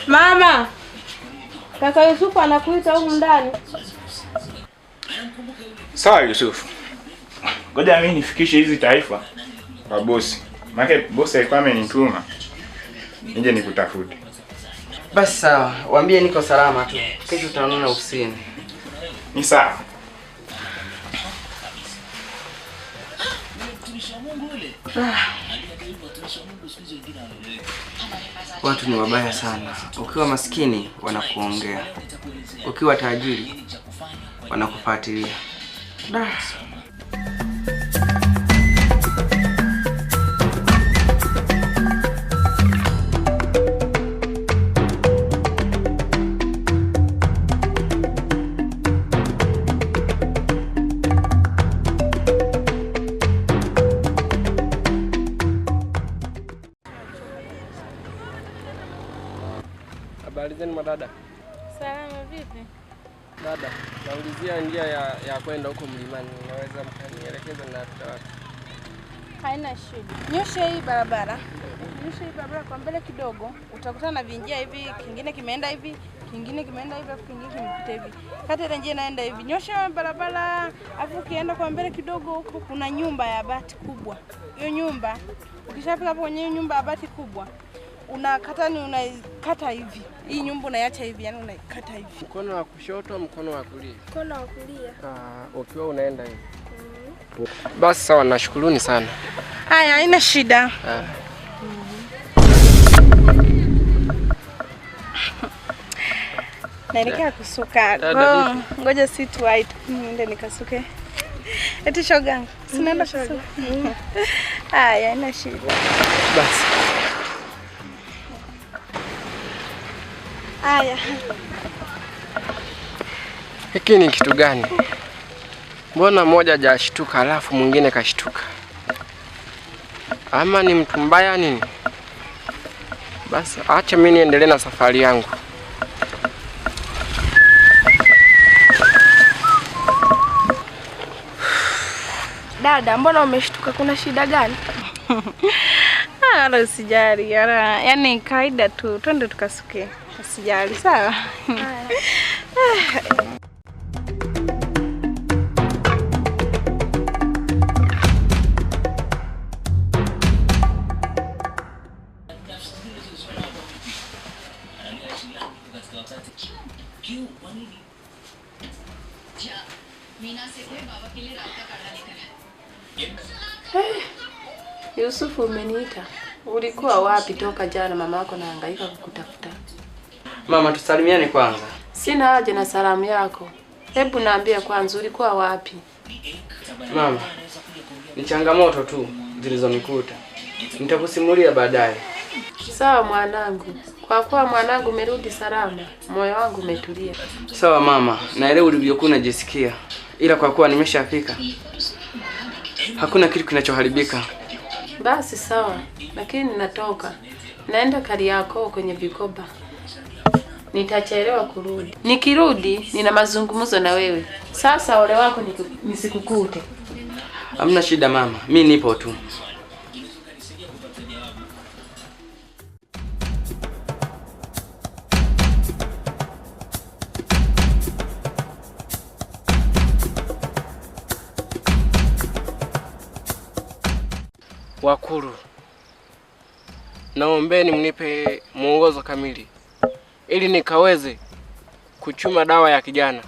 Mama, kaka Yusufu anakuita huko ndani. Sawa Yusufu. Ngoja mimi nifikishe hizi taarifa kwa bosi. Maana bosi alikuwa amenituma nije nikutafute. Basi sawa, waambie niko salama tu. Kesho tutaonana ofisini. Ni sawa. Watu ni wabaya sana. Ukiwa maskini wanakuongea. Ukiwa tajiri wanakufuatilia. Habari zenu madada. Salama vipi? Dada, naulizia njia ya kwenda huko mlimani. Unaweza mkanielekeza na wapi? Haina shida. Nyosha hii barabara. Nyosha hii barabara kwa mbele kidogo. Utakutana na vinjia hivi, kingine kimeenda hivi, kingine kimeenda hivi, afu kingine kimepita hivi. Kati ile njia inaenda hivi. Nyosha barabara, afu ukienda kwa mbele kidogo huko kuna nyumba ya bati kubwa. Hiyo nyumba, ukishafika hapo kwenye hiyo nyumba ya bati kubwa, unaikata hivi. Hii nyumba unaiacha hivi, yani unaikata hivi. Mkono wa kushoto, mkono wa kulia. Mkono wa kulia. Ukiwa unaenda hivi. Basi sawa, nashukuruni sana. Haya, haina shida. Naelekea kusuka. Ngoja si tuwait. Niende nikasuke. Eti shoga. Sinaenda kusuka. Haya, haina shida. Basi. Haya. Hiki ni kitu gani? Mbona mmoja hajashtuka alafu mwingine kashtuka? Ama ni mtu mbaya nini? Basi acha mimi niendelee na safari yangu. Dada, mbona umeshtuka? Kuna shida gani? Wala usijali. Yaani kawaida tu. Twende tukasuke. Usijali, sawa? Yusufu, umeniita. Ulikuwa wapi toka jana? Mama yako anahangaika kukutafuta. Mama, tusalimiane kwanza. Sina haja na salamu yako. Hebu naambia kwanza ulikuwa wapi? Mama, ni changamoto tu zilizonikuta. Nitakusimulia baadaye. Sawa mwanangu. Kwa kuwa mwanangu umerudi salama, moyo wangu umetulia. Sawa mama, naelewa ulivyokuwa unajisikia. Ila kwa kuwa nimeshafika, hakuna kitu kinachoharibika. Basi sawa, lakini natoka. Naenda Kariakoo kwenye vikoba. Nitachelewa kurudi. Nikirudi nina mazungumzo na wewe. Sasa ole wako nisikukute. Hamna shida mama, mimi nipo tu. Wakuru, naombeni mnipe mwongozo kamili ili nikaweze kuchuma dawa ya kijana.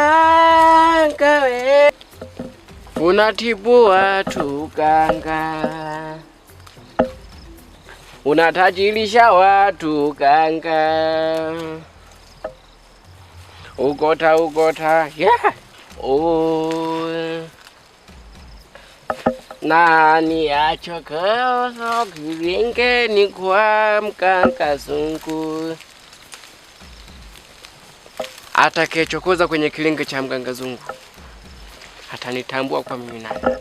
Neuganga we unatibu watu ganga, unatajirisha watu ganga, ugota yeah. Nani achokozo kilingeni kwa Mgangazungu. Atakayechokoza kwenye kilinge cha Mgangazungu atanitambua kwa mimi nani.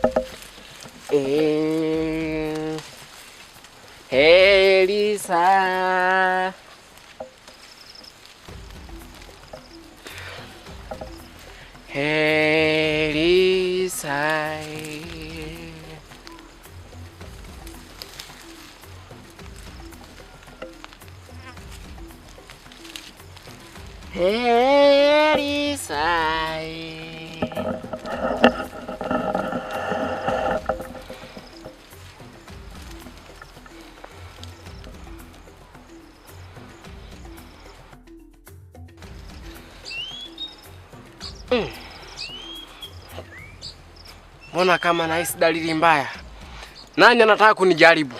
Elisa Mbona kama nahisi dalili mbaya? Nani anataka kunijaribu?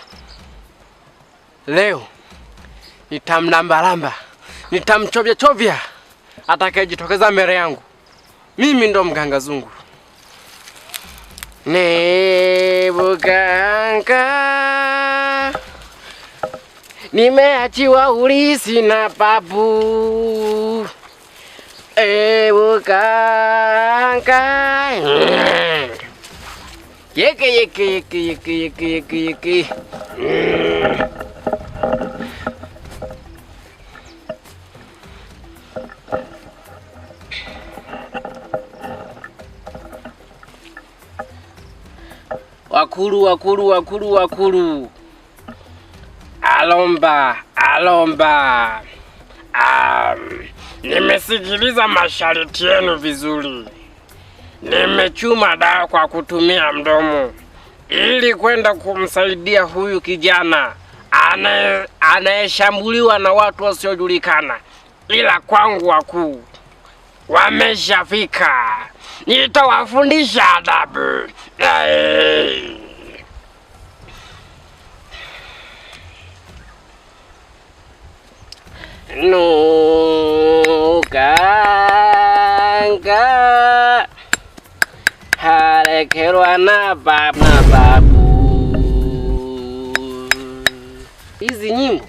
Leo nitamlambalamba, nitamchovya atakayejitokeza mbele yangu. Mimi ndo Mgangazungu. Nebuganga, nimeachiwa ulisi na babu. Buganga, yeke. Wakulu. Alomba. Nimesikiliza masharti yenu vizuri. Nimechuma dawa kwa kutumia mdomo ili kwenda kumsaidia huyu kijana anayeshambuliwa na watu wasiojulikana, ila kwangu wakuu wameshafika. Nitawafundisha adabu. Nuganga halekerwa na babu. Hizi nyimbo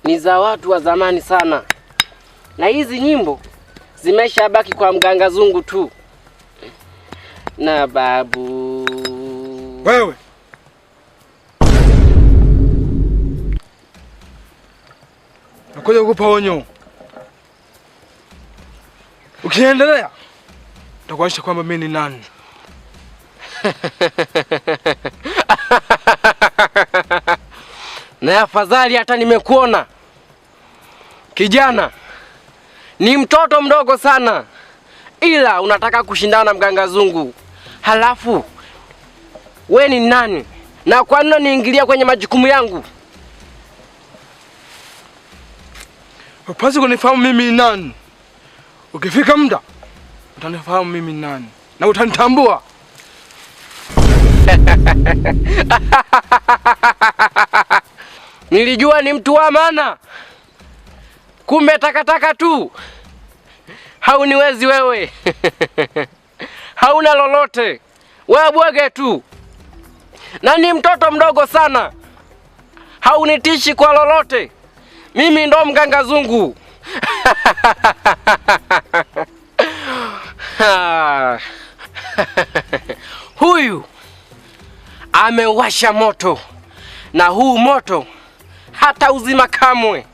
ni za watu wa zamani sana, na hizi nyimbo zimeshabaki kwa Mgangazungu tu na babu. Wewe nakuja kukupa onyo. Ukiendelea nitakuonyesha kwamba mimi ni nani. Na afadhali hata nimekuona. Kijana, ni mtoto mdogo sana, ila unataka kushindana na Mgangazungu. Halafu we ni nani? Na kwa nini niingilia kwenye majukumu yangu? Upasi kunifahamu mimi ni nani. Ukifika muda utanifahamu mimi ni nani na utanitambua. Nilijua ni mtu wa maana, kumbe takataka tu. Hauniwezi wewe. Hauna lolote, wewe bwege tu, na ni mtoto mdogo sana. Haunitishi kwa lolote. Mimi ndo Mgangazungu. Huyu amewasha moto, na huu moto hata uzima kamwe.